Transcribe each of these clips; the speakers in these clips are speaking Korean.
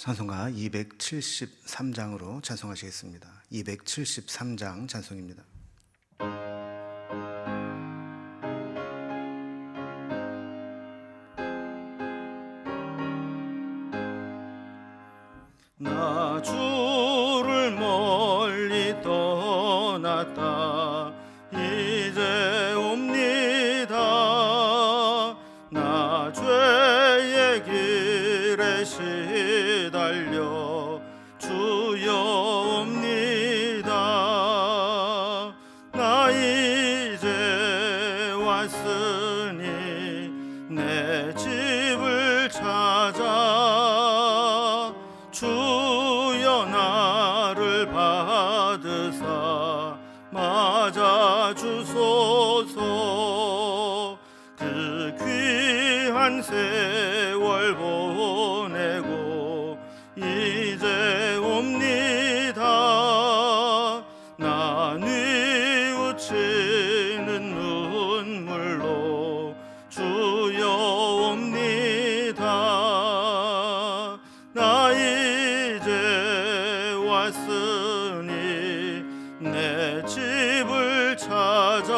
찬송가 273장으로 찬송하시겠습니다. 273장 찬송입니다. 나 주를 멀리 떠났다 이제 옵니다. 나 죄의 길에 시달려 주여 옵니다. 나 이제 왔으니 내 집을 찾아 주여 나를 받으사 맞아 주소서. 그 귀한 세월 보내고 이제 옵니다. 나 뉘우치는 눈물로 주여 옵니다. 나 이제 왔으니 내 집을 찾아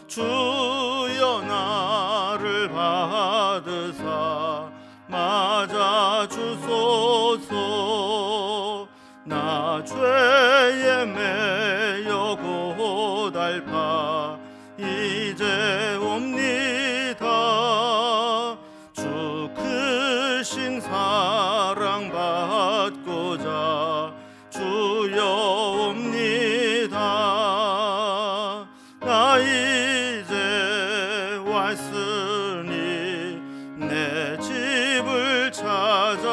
주여 나를 받으사 맞아 주소서. 나 죄에 매여 고달파 이제 옵니다. 주 크신 사랑 받고자 주여 옵니다. 나 이제 왔으니 내 집을 찾아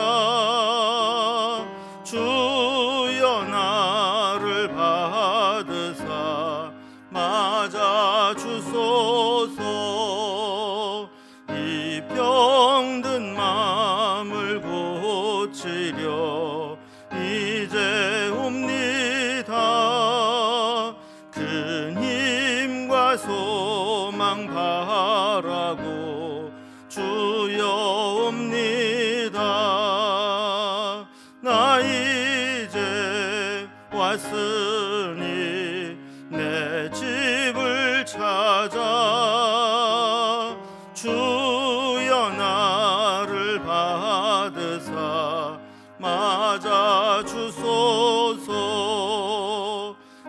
주여 나를 받으사 맞아 주소서. 이 병든 마음을 고치려 이제 옵니다. 큰 힘과 소망 바라고 주여 옵니다. 나 이제 왔으니 내 집을 찾아 주여 나를 받으사 맞아 주소서.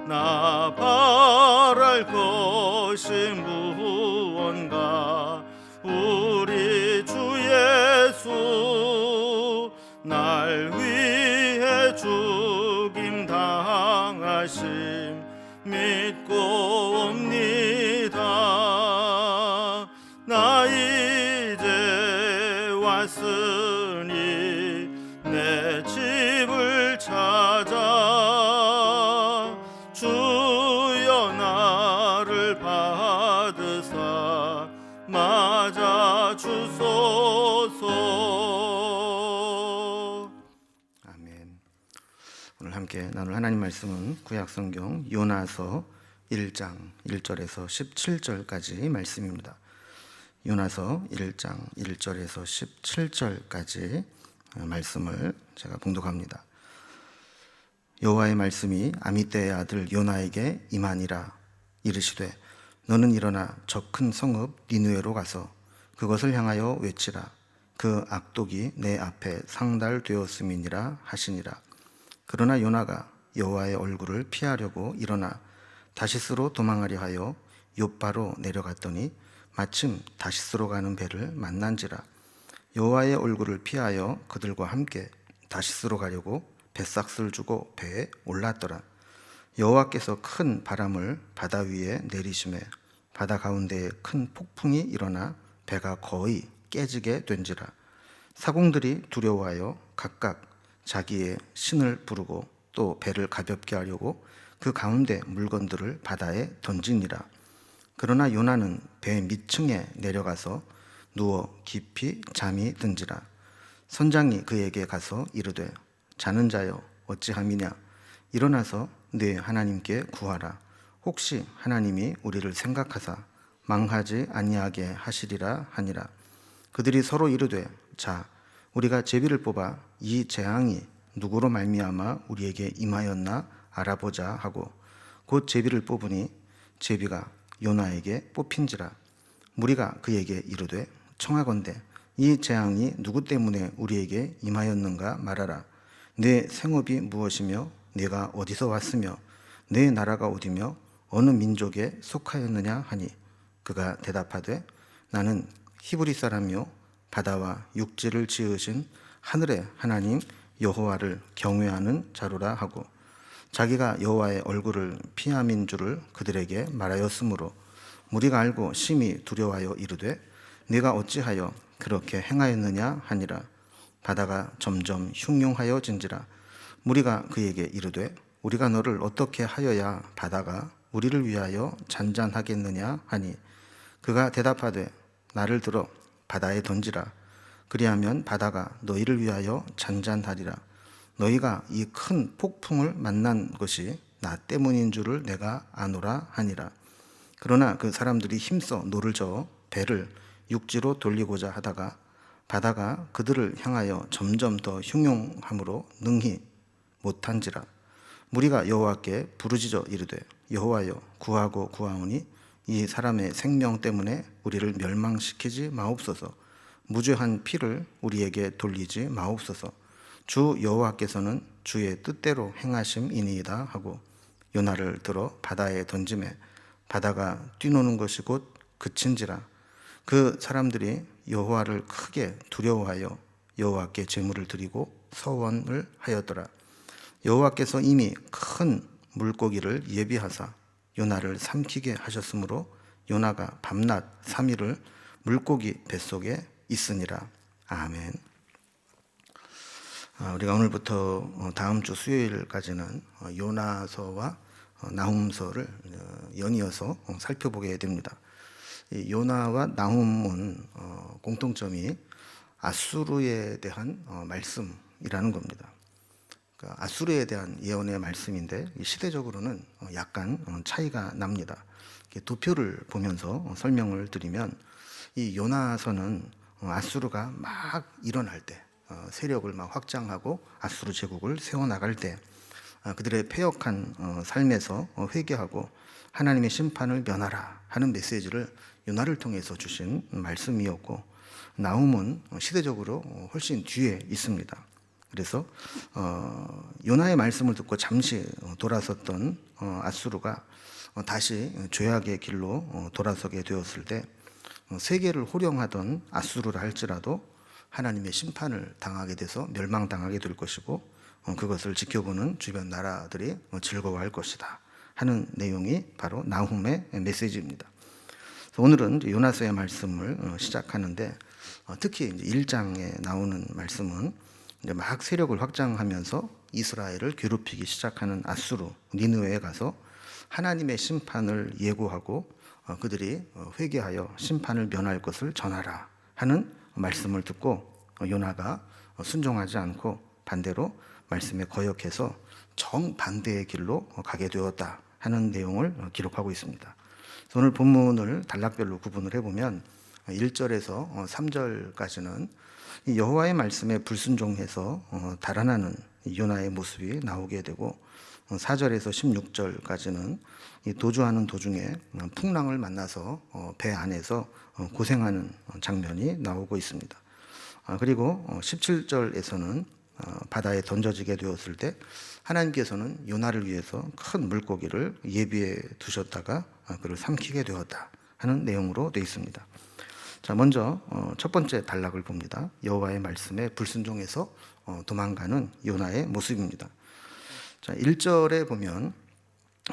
나 바랄 것이 무언가 우리 주 예수 날 위해 죽임 당하심 믿고 옵니다. 나 이제 왔으니 내 집을 찾아 주여 나를 받으사 맞아 주소서. 아멘. 오늘 함께 나눌 하나님 말씀은 구약성경 요나서 1장 1절에서 17절까지 말씀입니다. 요나서 1장 1절에서 17절까지 말씀을 제가 봉독합니다. 여호와의 말씀이 아미떼의 아들 요나에게 임하니라. 이르시되 너는 일어나 저 큰 성읍 니느웨로 가서 그것을 향하여 외치라. 그 악독이 내 앞에 상달되었음이니라 하시니라. 그러나 요나가 여호와의 얼굴을 피하려고 일어나 다시스로 도망하려 하여 욥바로 내려갔더니 마침 다시스로 가는 배를 만난지라. 여호와의 얼굴을 피하여 그들과 함께 다시스로 가려고 뱃삭스를 주고 배에 올랐더라. 여호와께서 큰 바람을 바다 위에 내리심에 바다 가운데에 큰 폭풍이 일어나 배가 거의 깨지게 된지라. 사공들이 두려워하여 각각 자기의 신을 부르고 또 배를 가볍게 하려고 그 가운데 물건들을 바다에 던지니라. 그러나 요나는 배 밑층에 내려가서 누워 깊이 잠이 든지라. 선장이 그에게 가서 이르되 자는 자여 어찌함이냐. 일어나서 네 하나님께 구하라. 혹시 하나님이 우리를 생각하사 망하지 아니하게 하시리라 하니라. 그들이 서로 이르되 자 우리가 제비를 뽑아 이 재앙이 누구로 말미암아 우리에게 임하였나 알아보자 하고 곧 제비를 뽑으니 제비가 요나에게 뽑힌지라. 무리가 그에게 이르되 청하건대 이 재앙이 누구 때문에 우리에게 임하였는가 말하라. 내 생업이 무엇이며 내가 어디서 왔으며 내 나라가 어디며 어느 민족에 속하였느냐 하니 그가 대답하되 나는 히브리 사람이요 바다와 육지를 지으신 하늘의 하나님 여호와를 경외하는 자로라 하고 자기가 여호와의 얼굴을 피함인 줄을 그들에게 말하였으므로 무리가 알고 심히 두려워하여 이르되 네가 어찌하여 그렇게 행하였느냐 하니라. 바다가 점점 흉흉하여진지라. 무리가 그에게 이르되 우리가 너를 어떻게 하여야 바다가 우리를 위하여 잔잔하겠느냐 하니 그가 대답하되 나를 들어 바다에 던지라. 그리하면 바다가 너희를 위하여 잔잔하리라. 너희가 이 큰 폭풍을 만난 것이 나 때문인 줄을 내가 아노라 하니라. 그러나 그 사람들이 힘써 노를 저어 배를 육지로 돌리고자 하다가 바다가 그들을 향하여 점점 더 흉흉함으로 능히 못한지라. 무리가 여호와께 부르짖어 이르되 여호와여 구하고 구하오니 이 사람의 생명 때문에 우리를 멸망시키지 마옵소서. 무죄한 피를 우리에게 돌리지 마옵소서. 주 여호와께서는 주의 뜻대로 행하심이니이다 하고 요나를 들어 바다에 던지매 바다가 뛰노는 것이 곧 그친지라. 그 사람들이 여호와를 크게 두려워하여 여호와께 제물을 드리고 서원을 하였더라. 여호와께서 이미 큰 물고기를 예비하사 요나를 삼키게 하셨으므로 요나가 밤낮 3일을 물고기 뱃속에 있으니라. 아멘. 우리가 오늘부터 다음 주 수요일까지는 요나서와 나훔서를 연이어서 살펴보게 됩니다. 요나와 나훔은 공통점이 아수르에 대한 말씀이라는 겁니다. 그러니까 아수르에 대한 예언의 말씀인데 시대적으로는 약간 차이가 납니다. 두 표를 보면서 설명을 드리면 이 요나서는 아수르가 막 일어날 때 세력을 막 확장하고 아수르 제국을 세워나갈 때 그들의 패역한 삶에서 회개하고 하나님의 심판을 면하라 하는 메시지를 요나를 통해서 주신 말씀이었고 나훔은 시대적으로 훨씬 뒤에 있습니다. 그래서 요나의 말씀을 듣고 잠시 돌아섰던 아수르가 다시 죄악의 길로 돌아서게 되었을 때 세계를 호령하던 아수르라 할지라도 하나님의 심판을 당하게 돼서 멸망당하게 될 것이고 그것을 지켜보는 주변 나라들이 즐거워할 것이다 하는 내용이 바로 나훔의 메시지입니다. 오늘은 요나서의 말씀을 시작하는데 특히 1장에 나오는 말씀은 막 세력을 확장하면서 이스라엘을 괴롭히기 시작하는 아수르 니느웨에 가서 하나님의 심판을 예고하고 그들이 회개하여 심판을 면할 것을 전하라 하는 말씀을 듣고 요나가 순종하지 않고 반대로 말씀에 거역해서 정반대의 길로 가게 되었다 하는 내용을 기록하고 있습니다. 오늘 본문을 단락별로 구분을 해보면 1절에서 3절까지는 여호와의 말씀에 불순종해서 달아나는 요나의 모습이 나오게 되고 4절에서 16절까지는 도주하는 도중에 풍랑을 만나서 배 안에서 고생하는 장면이 나오고 있습니다. 그리고 17절에서는 바다에 던져지게 되었을 때 하나님께서는 요나를 위해서 큰 물고기를 예비해 두셨다가 그를 삼키게 되었다 하는 내용으로 되어 있습니다. 자, 먼저 첫 번째 단락을 봅니다. 여호와의 말씀에 불순종해서 도망가는 요나의 모습입니다. 자, 1절에 보면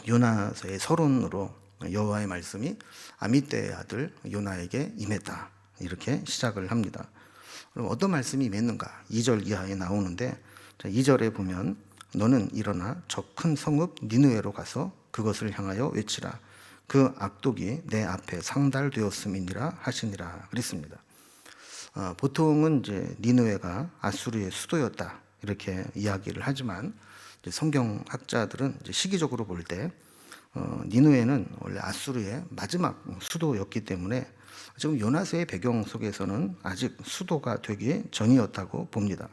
요나서의 서론으로 여호와의 말씀이 아미떼의 아들 요나에게 임했다 이렇게 시작을 합니다. 그럼 어떤 말씀이 임했는가? 2절 이하에 나오는데 2절에 보면 너는 일어나 저 큰 성읍 니느웨로 가서 그것을 향하여 외치라. 그 악독이 내 앞에 상달되었음이니라 하시니라 그랬습니다. 보통은 이제 니느웨가 아수르의 수도였다 이렇게 이야기를 하지만 이제 성경학자들은 이제 시기적으로 볼 때 니느웨는 원래 아수르의 마지막 수도였기 때문에 지금 요나서의 배경 속에서는 아직 수도가 되기 전이었다고 봅니다.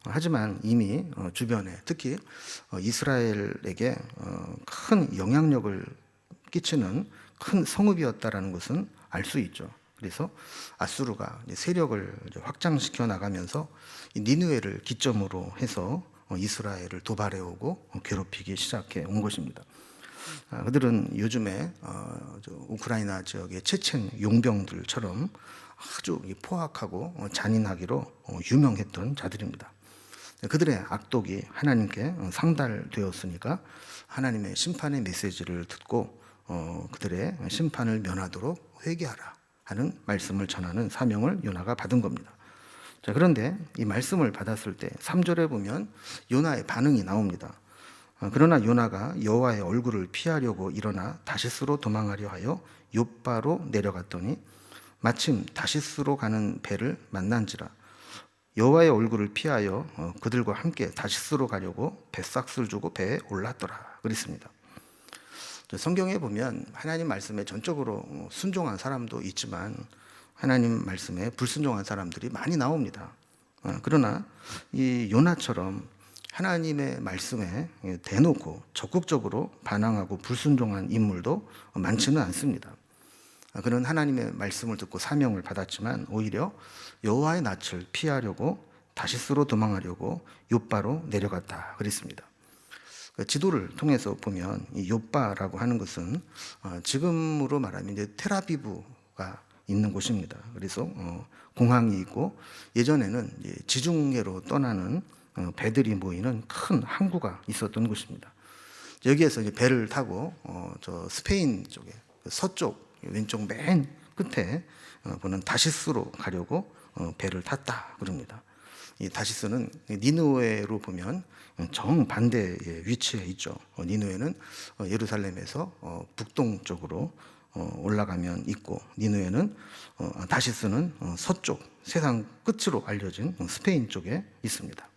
하지만 이미 주변에 특히 이스라엘에게 큰 영향력을 끼치는 큰 성읍이었다라는 것은 알 수 있죠. 그래서 아수르가 세력을 확장시켜 나가면서 니느웨를 기점으로 해서 이스라엘을 도발해 오고 괴롭히기 시작해 온 것입니다. 그들은 요즘에 우크라이나 지역의 체첸 용병들처럼 아주 포악하고 잔인하기로 유명했던 자들입니다. 그들의 악독이 하나님께 상달되었으니까 하나님의 심판의 메시지를 듣고 그들의 심판을 면하도록 회개하라 하는 말씀을 전하는 사명을 요나가 받은 겁니다. 자, 그런데 이 말씀을 받았을 때 3절에 보면 요나의 반응이 나옵니다. 그러나 요나가 여호와의 얼굴을 피하려고 일어나 다시스로 도망하려 하여 욥바로 내려갔더니 마침 다시스로 가는 배를 만난지라. 여호와의 얼굴을 피하여 그들과 함께 다시스로 가려고 뱃삭을 주고 배에 올랐더라 그랬습니다. 성경에 보면 하나님 말씀에 전적으로 순종한 사람도 있지만 하나님 말씀에 불순종한 사람들이 많이 나옵니다. 그러나 이 요나처럼 하나님의 말씀에 대놓고 적극적으로 반항하고 불순종한 인물도 많지는 않습니다. 그는 하나님의 말씀을 듣고 사명을 받았지만 오히려 여호와의 낯을 피하려고 다시스로 도망하려고 욥바로 내려갔다 그랬습니다. 지도를 통해서 보면 이 욥바라고 하는 것은 지금으로 말하면 이제 텔아비브가 있는 곳입니다. 그래서 공항이 있고 예전에는 지중해로 떠나는 배들이 모이는 큰 항구가 있었던 곳입니다. 여기에서 이제 배를 타고 저 스페인 쪽에 서쪽 왼쪽 맨 끝에 보는 다시스로 가려고 배를 탔다 그럽니다. 이 다시스는 니느웨로 보면 정반대의 위치에 있죠. 니느웨는 예루살렘에서 북동쪽으로 올라가면 있고 니느웨는 다시스는 서쪽 세상 끝으로 알려진 스페인 쪽에 있습니다.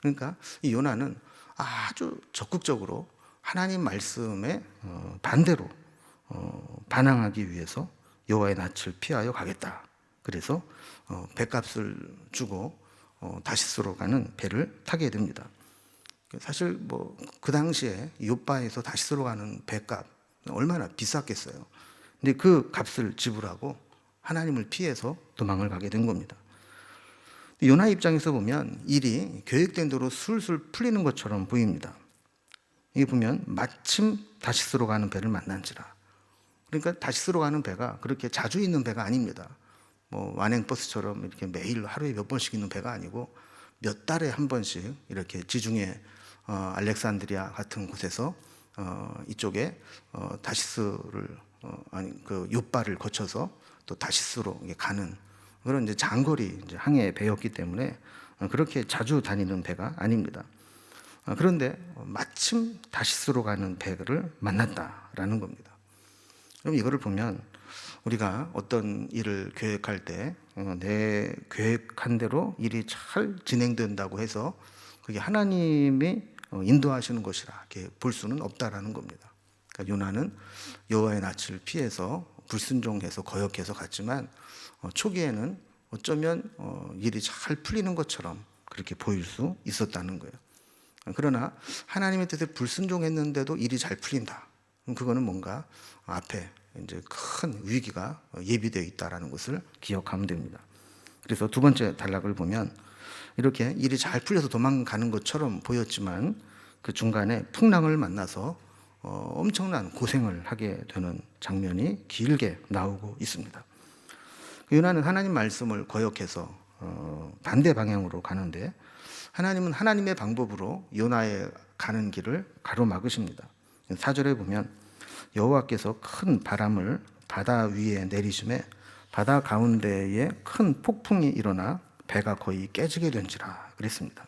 그러니까 이 요나는 아주 적극적으로 하나님 말씀에 반대로 반항하기 위해서 여호와의 낯을 피하여 가겠다. 그래서 배값을 주고 다시스로 가는 배를 타게 됩니다. 사실 뭐 그 당시에 욥바에서 다시스로 가는 배값 얼마나 비쌌겠어요. 근데 그 값을 지불하고 하나님을 피해서 도망을 가게 된 겁니다. 요나 입장에서 보면 일이 계획된 대로 술술 풀리는 것처럼 보입니다. 이게 보면 마침 다시스로 가는 배를 만난지라. 그러니까 다시스로 가는 배가 그렇게 자주 있는 배가 아닙니다. 뭐 완행버스처럼 이렇게 매일 하루에 몇 번씩 있는 배가 아니고 몇 달에 한 번씩 이렇게 지중해 알렉산드리아 같은 곳에서 이쪽에 다시스를 그 욥바를 거쳐서 또 다시스로 가는 그런 이제 장거리 이제 항해 배였기 때문에 그렇게 자주 다니는 배가 아닙니다. 그런데 마침 다시스로 가는 배를 만났다라는 겁니다. 그럼 이거를 보면 우리가 어떤 일을 계획할 때 내 계획한 대로 일이 잘 진행된다고 해서 그게 하나님이 인도하시는 것이라 이렇게 볼 수는 없다라는 겁니다. 그러니까 요나는 여호와의 낯을 피해서 불순종해서 거역해서 갔지만 초기에는 어쩌면 일이 잘 풀리는 것처럼 그렇게 보일 수 있었다는 거예요. 그러나 하나님의 뜻에 불순종했는데도 일이 잘 풀린다. 그럼 그거는 뭔가 앞에 이제 큰 위기가 예비되어 있다라는 것을 기억하면 됩니다. 그래서 두 번째 단락을 보면 이렇게 일이 잘 풀려서 도망가는 것처럼 보였지만 그 중간에 풍랑을 만나서 엄청난 고생을 하게 되는 장면이 길게 나오고 있습니다. 요나는 하나님 말씀을 거역해서 반대 방향으로 가는데 하나님은 하나님의 방법으로 요나의 가는 길을 가로막으십니다. 4절에 보면 여호와께서 큰 바람을 바다 위에 내리심에 바다 가운데에 큰 폭풍이 일어나 배가 거의 깨지게 된지라 그랬습니다.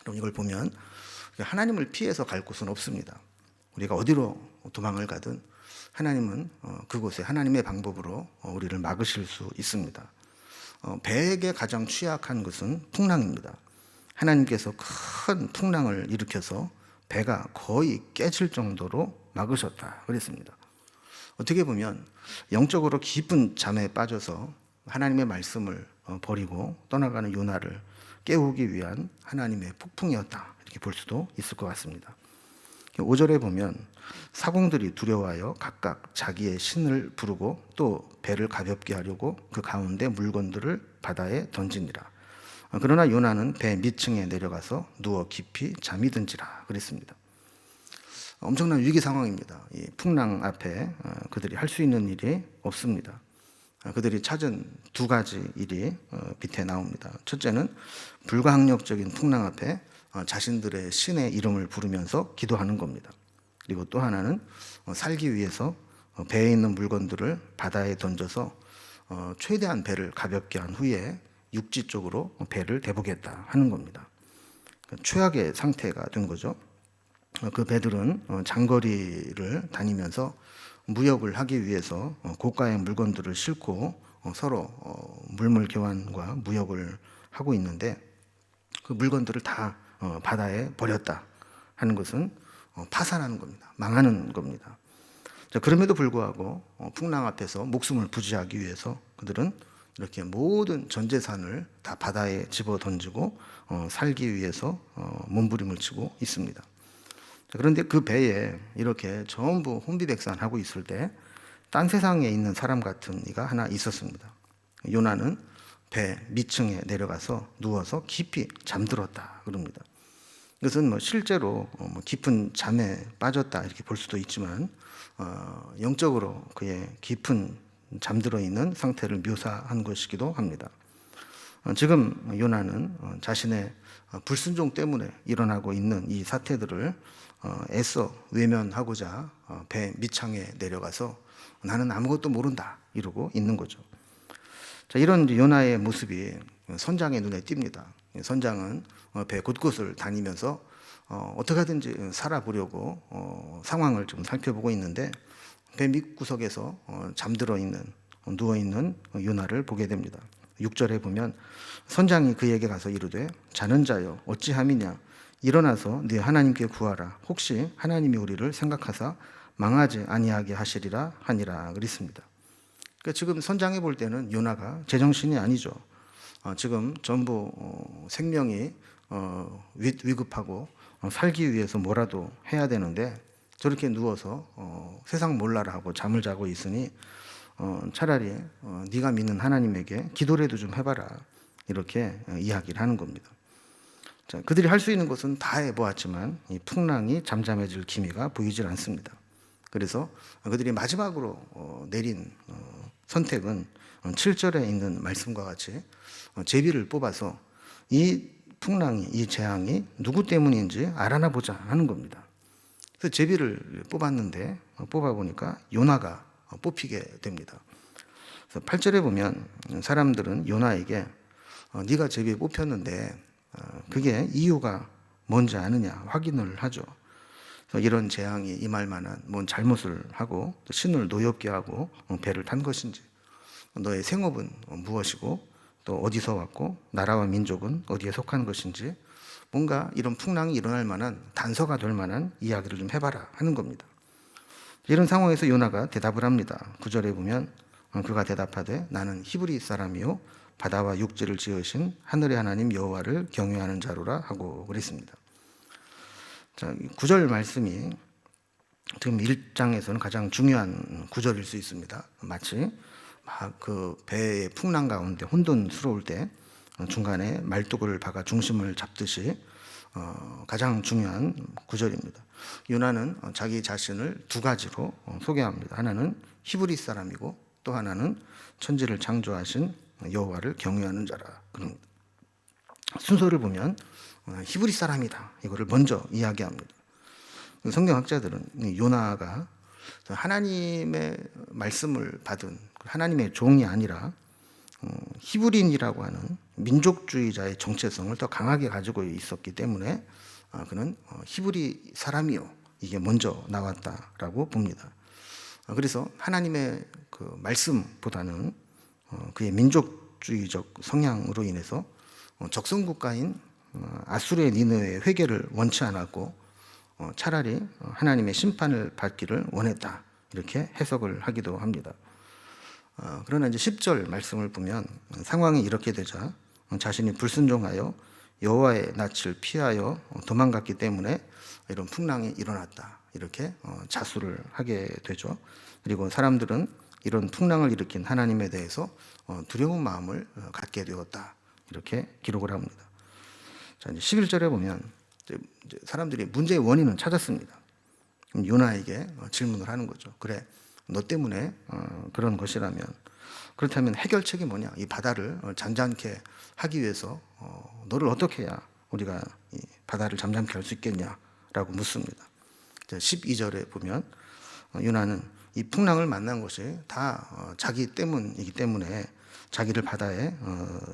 그럼 이걸 보면 하나님을 피해서 갈 곳은 없습니다. 우리가 어디로 도망을 가든 하나님은 그곳에 하나님의 방법으로 우리를 막으실 수 있습니다. 배에게 가장 취약한 것은 풍랑입니다. 하나님께서 큰 풍랑을 일으켜서 배가 거의 깨질 정도로 막으셨다 그랬습니다. 어떻게 보면 영적으로 깊은 잠에 빠져서 하나님의 말씀을 버리고 떠나가는 요나를 깨우기 위한 하나님의 폭풍이었다 이렇게 볼 수도 있을 것 같습니다. 5절에 보면 사공들이 두려워하여 각각 자기의 신을 부르고 또 배를 가볍게 하려고 그 가운데 물건들을 바다에 던지니라. 그러나 요나는 배 밑층에 내려가서 누워 깊이 잠이 든지라 그랬습니다. 엄청난 위기 상황입니다. 이 풍랑 앞에 그들이 할 수 있는 일이 없습니다. 그들이 찾은 두 가지 일이 밑에 나옵니다. 첫째는 불가항력적인 풍랑 앞에 자신들의 신의 이름을 부르면서 기도하는 겁니다. 그리고 또 하나는 살기 위해서 배에 있는 물건들을 바다에 던져서 최대한 배를 가볍게 한 후에 육지 쪽으로 배를 대보겠다 하는 겁니다. 최악의 상태가 된 거죠. 그 배들은 장거리를 다니면서 무역을 하기 위해서 고가의 물건들을 싣고 서로 물물 교환과 무역을 하고 있는데 그 물건들을 다 바다에 버렸다 하는 것은 파산하는 겁니다. 망하는 겁니다. 그럼에도 불구하고 풍랑 앞에서 목숨을 부지하기 위해서 그들은 이렇게 모든 전 재산을 다 바다에 집어 던지고 살기 위해서 몸부림을 치고 있습니다. 그런데 그 배에 이렇게 전부 혼비백산하고 있을 때 딴 세상에 있는 사람 같은 이가 하나 있었습니다. 요나는 배 밑층에 내려가서 누워서 깊이 잠들었다 그럽니다. 이것은 실제로 깊은 잠에 빠졌다 이렇게 볼 수도 있지만 영적으로 그의 깊은 잠들어 있는 상태를 묘사한 것이기도 합니다. 지금 요나는 자신의 불순종 때문에 일어나고 있는 이 사태들을 애써 외면하고자 배 밑창에 내려가서 나는 아무것도 모른다 이러고 있는 거죠. 자, 이런 요나의 모습이 선장의 눈에 띕니다. 선장은 배 곳곳을 다니면서 어떻게 하든지 살아보려고 상황을 좀 살펴보고 있는데 배 밑구석에서 잠들어 있는 누워 있는 요나를 보게 됩니다. 6절에 보면 선장이 그에게 가서 이르되 자는 자여 어찌함이냐 일어나서 네 하나님께 구하라 혹시 하나님이 우리를 생각하사 망하지 아니하게 하시리라 하니라 그랬습니다. 그러니까 지금 선장이 볼 때는 요나가 제정신이 아니죠. 지금 전부 생명이 위급하고 살기 위해서 뭐라도 해야 되는데 저렇게 누워서 세상 몰라라 하고 잠을 자고 있으니 차라리 네가 믿는 하나님에게 기도라도 좀 해봐라 이렇게 이야기를 하는 겁니다. 자, 그들이 할 수 있는 것은 다 해보았지만 이 풍랑이 잠잠해질 기미가 보이질 않습니다. 그래서 그들이 마지막으로 내린 선택은 7절에 있는 말씀과 같이 제비를 뽑아서 이 풍랑이 이 재앙이 누구 때문인지 알아나 보자 하는 겁니다. 그래서 제비를 뽑았는데 뽑아보니까 요나가 뽑히게 됩니다. 그래서 8절에 보면 사람들은 요나에게 네가 제비에 뽑혔는데 그게 이유가 뭔지 아느냐 확인을 하죠. 그래서 이런 재앙이 임할 만한 뭔 잘못을 하고 신을 노엽게 하고 배를 탄 것인지 너의 생업은 무엇이고 또 어디서 왔고 나라와 민족은 어디에 속한 것인지 뭔가 이런 풍랑이 일어날 만한 단서가 될 만한 이야기를 좀 해봐라 하는 겁니다. 이런 상황에서 요나가 대답을 합니다. 9절에 보면 그가 대답하되 나는 히브리 사람이요 바다와 육지를 지으신 하늘의 하나님 여호와를 경외하는 자로라 하고 그랬습니다. 자, 9절 말씀이 지금 1장에서는 가장 중요한 구절일 수 있습니다. 마치 막 그 배의 풍랑 가운데 혼돈스러울 때 중간에 말뚝을 박아 중심을 잡듯이 가장 중요한 구절입니다. 요나는 자기 자신을 두 가지로 소개합니다. 하나는 히브리 사람이고 또 하나는 천지를 창조하신 여호와를 경외하는 자라. 그런 순서를 보면 히브리 사람이다 이거를 먼저 이야기합니다. 성경학자들은 요나가 하나님의 말씀을 받은 하나님의 종이 아니라 히브리인이라고 하는 민족주의자의 정체성을 더 강하게 가지고 있었기 때문에 그는 히브리 사람이요 이게 먼저 나왔다라고 봅니다. 그래서 하나님의 그 말씀보다는 그의 민족주의적 성향으로 인해서 적성국가인 아수르의 니느웨의 회개를 원치 않았고 차라리 하나님의 심판을 받기를 원했다, 이렇게 해석을 하기도 합니다. 그러나 이제 10절 말씀을 보면 상황이 이렇게 되자 자신이 불순종하여 여호와의 낯을 피하여 도망갔기 때문에 이런 풍랑이 일어났다, 이렇게 자수를 하게 되죠. 그리고 사람들은 이런 풍랑을 일으킨 하나님에 대해서 두려운 마음을 갖게 되었다, 이렇게 기록을 합니다. 자, 이제 11절에 보면 이제 사람들이 문제의 원인은 찾았습니다. 그럼 요나에게 질문을 하는 거죠. 그래, 너 때문에 그런 것이라면, 그렇다면 해결책이 뭐냐? 이 바다를 잠잠케 하기 위해서 너를 어떻게 해야 우리가 이 바다를 잠잠케 할 수 있겠냐라고 묻습니다. 12절에 보면 요나는 이 풍랑을 만난 것이 다 자기 때문이기 때문에 자기를 바다에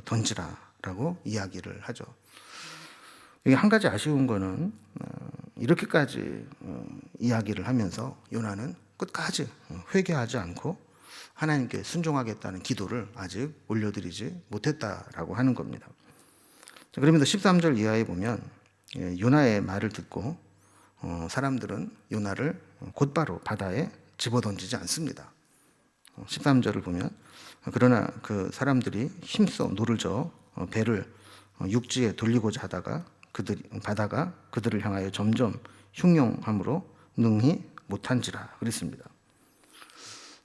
던지라라고 이야기를 하죠. 이게 한 가지 아쉬운 거는 이렇게까지 이야기를 하면서 요나는 끝까지 회개하지 않고 하나님께 순종하겠다는 기도를 아직 올려드리지 못했다라고 하는 겁니다. 그러면서 13절 이하에 보면 요나의 말을 듣고 사람들은 요나를 곧바로 바다에 집어던지지 않습니다. 13절을 보면 그러나 그 사람들이 힘써 노를 저어 배를 육지에 돌리고자 하다가 바다가 그들을 향하여 점점 흉용함으로 능히 못한지라 그랬습니다.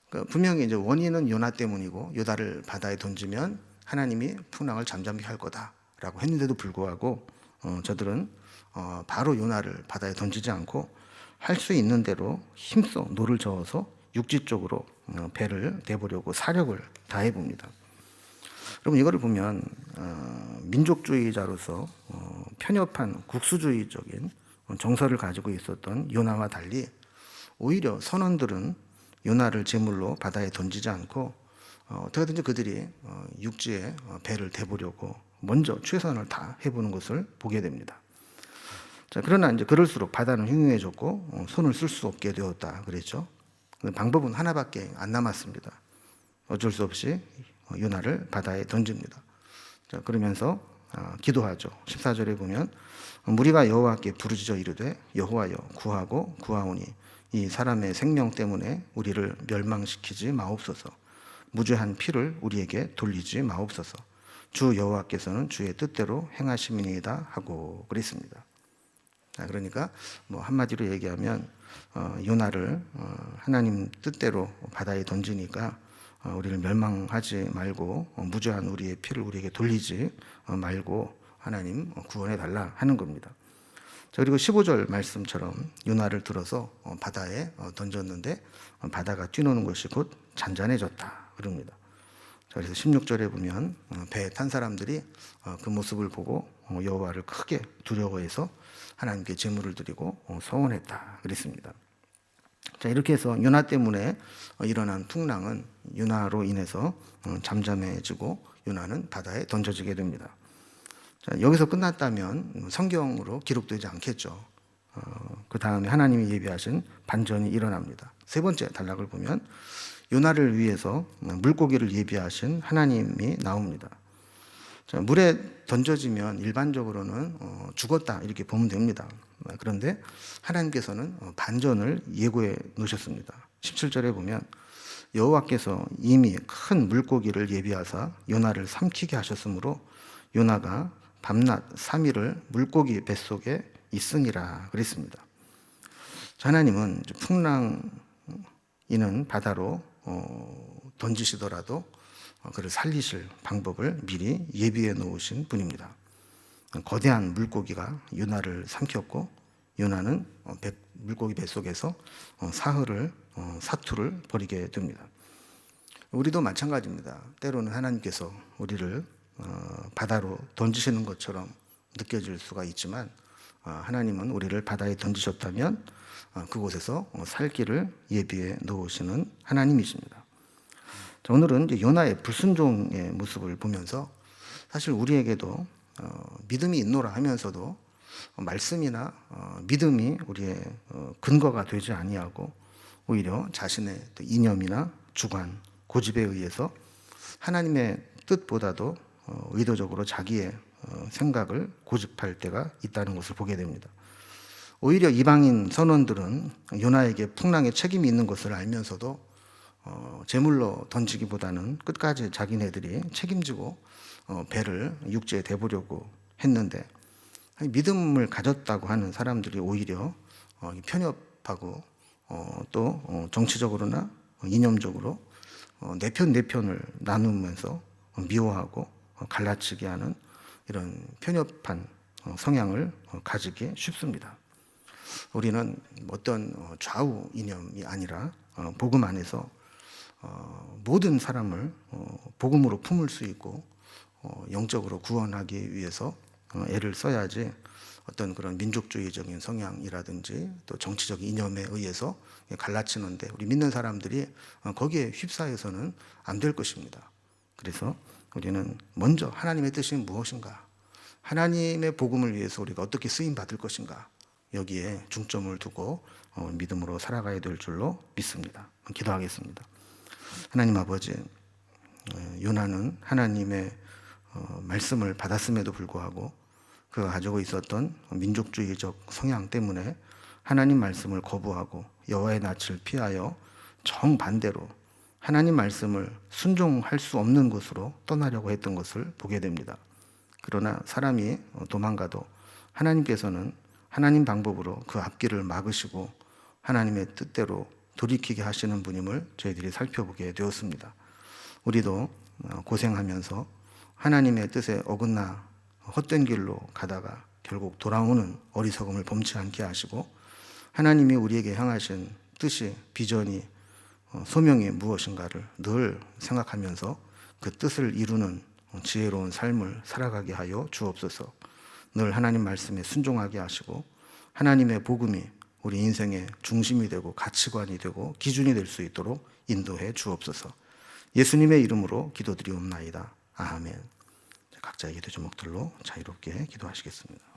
그러니까 분명히 이제 원인은 요나 때문이고 요나를 바다에 던지면 하나님이 풍랑을 잠잠케 할 거다라고 했는데도 불구하고 저들은 바로 요나를 바다에 던지지 않고 할 수 있는 대로 힘써 노를 저어서 육지 쪽으로 배를 대보려고 사력을 다해 봅니다. 여러분, 이거를 보면 민족주의자로서 편협한 국수주의적인 정서를 가지고 있었던 요나와 달리 오히려 선원들은 요나를 제물로 바다에 던지지 않고 어떻게든지 그들이 육지에 배를 대보려고 먼저 최선을 다 해보는 것을 보게 됩니다. 자, 그러나 이제 그럴수록 바다는 흉흉해졌고 손을 쓸 수 없게 되었다 그랬죠. 방법은 하나밖에 안 남았습니다. 어쩔 수 없이 요나를 바다에 던집니다. 자, 그러면서 기도하죠. 14절에 보면 무리가 여호와께 부르짖어 이르되 여호와여 구하고 구하오니 이 사람의 생명 때문에 우리를 멸망시키지 마옵소서. 무죄한 피를 우리에게 돌리지 마옵소서. 주 여호와께서는 주의 뜻대로 행하심이니이다 하고 그랬습니다. 그러니까 뭐 한마디로 얘기하면 요나를 하나님 뜻대로 바다에 던지니까 우리를 멸망하지 말고 무죄한 우리의 피를 우리에게 돌리지 말고 하나님 구원해 달라 하는 겁니다. 자, 그리고 15절 말씀처럼 요나를 들어서 바다에 던졌는데 바다가 뛰노는 것이 곧 잔잔해졌다 그럽니다. 자, 그래서 16절에 보면 배에 탄 사람들이 그 모습을 보고 여호와를 크게 두려워해서 하나님께 제물을 드리고 서원했다 그랬습니다. 자, 이렇게 해서 요나 때문에 일어난 풍랑은 요나로 인해서 잠잠해지고 요나는 바다에 던져지게 됩니다. 자, 여기서 끝났다면 성경으로 기록되지 않겠죠. 그 다음에 하나님이 예비하신 반전이 일어납니다. 세 번째 단락을 보면 요나를 위해서 물고기를 예비하신 하나님이 나옵니다. 자, 물에 던져지면 일반적으로는 죽었다 이렇게 보면 됩니다. 그런데 하나님께서는 반전을 예고해 놓으셨습니다. 17절에 보면 여호와께서 이미 큰 물고기를 예비하사 요나를 삼키게 하셨으므로 요나가 밤낮 3일을 물고기 뱃속에 있으니라 그랬습니다. 하나님은 풍랑이는 바다로 던지시더라도 그를 살리실 방법을 미리 예비해 놓으신 분입니다. 거대한 물고기가 요나를 삼켰고 요나는 물고기 뱃속에서 사투를 벌이게 됩니다. 우리도 마찬가지입니다. 때로는 하나님께서 우리를 바다로 던지시는 것처럼 느껴질 수가 있지만 하나님은 우리를 바다에 던지셨다면 그곳에서 살 길을 예비해 놓으시는 하나님이십니다. 자, 오늘은 이제 요나의 불순종의 모습을 보면서 사실 우리에게도 믿음이 있노라 하면서도 말씀이나 믿음이 우리의 근거가 되지 아니하고 오히려 자신의 이념이나 주관, 고집에 의해서 하나님의 뜻보다도 의도적으로 자기의 생각을 고집할 때가 있다는 것을 보게 됩니다. 오히려 이방인 선원들은 요나에게 풍랑에 책임이 있는 것을 알면서도 제물로 던지기보다는 끝까지 자기네들이 책임지고 배를 육지에 대보려고 했는데, 믿음을 가졌다고 하는 사람들이 오히려 편협하고 또 정치적으로나 이념적으로 내 편을 나누면서 미워하고 갈라치게 하는 이런 편협한 성향을 가지기 쉽습니다. 우리는 어떤 좌우 이념이 아니라 복음 안에서 모든 사람을 복음으로 품을 수 있고 영적으로 구원하기 위해서 애를 써야지, 어떤 그런 민족주의적인 성향이라든지 또 정치적 이념에 의해서 갈라치는데 우리 믿는 사람들이 거기에 휩싸여서는 안 될 것입니다. 그래서 우리는 먼저 하나님의 뜻이 무엇인가, 하나님의 복음을 위해서 우리가 어떻게 쓰임 받을 것인가, 여기에 중점을 두고 믿음으로 살아가야 될 줄로 믿습니다. 기도하겠습니다. 하나님 아버지, 요나는 하나님의 말씀을 받았음에도 불구하고 그가 가지고 있었던 민족주의적 성향 때문에 하나님 말씀을 거부하고 여호와의 낯을 피하여 정반대로 하나님 말씀을 순종할 수 없는 곳으로 떠나려고 했던 것을 보게 됩니다. 그러나 사람이 도망가도 하나님께서는 하나님 방법으로 그 앞길을 막으시고 하나님의 뜻대로 돌이키게 하시는 분임을 저희들이 살펴보게 되었습니다. 우리도 고생하면서 하나님의 뜻에 어긋나 헛된 길로 가다가 결국 돌아오는 어리석음을 범치 않게 하시고, 하나님이 우리에게 향하신 뜻이, 비전이, 소명이 무엇인가를 늘 생각하면서 그 뜻을 이루는 지혜로운 삶을 살아가게 하여 주옵소서. 늘 하나님 말씀에 순종하게 하시고 하나님의 복음이 우리 인생의 중심이 되고 가치관이 되고 기준이 될 수 있도록 인도해 주옵소서. 예수님의 이름으로 기도드리옵나이다. 아멘. 각자의 기도 제목들로 자유롭게 기도하시겠습니다.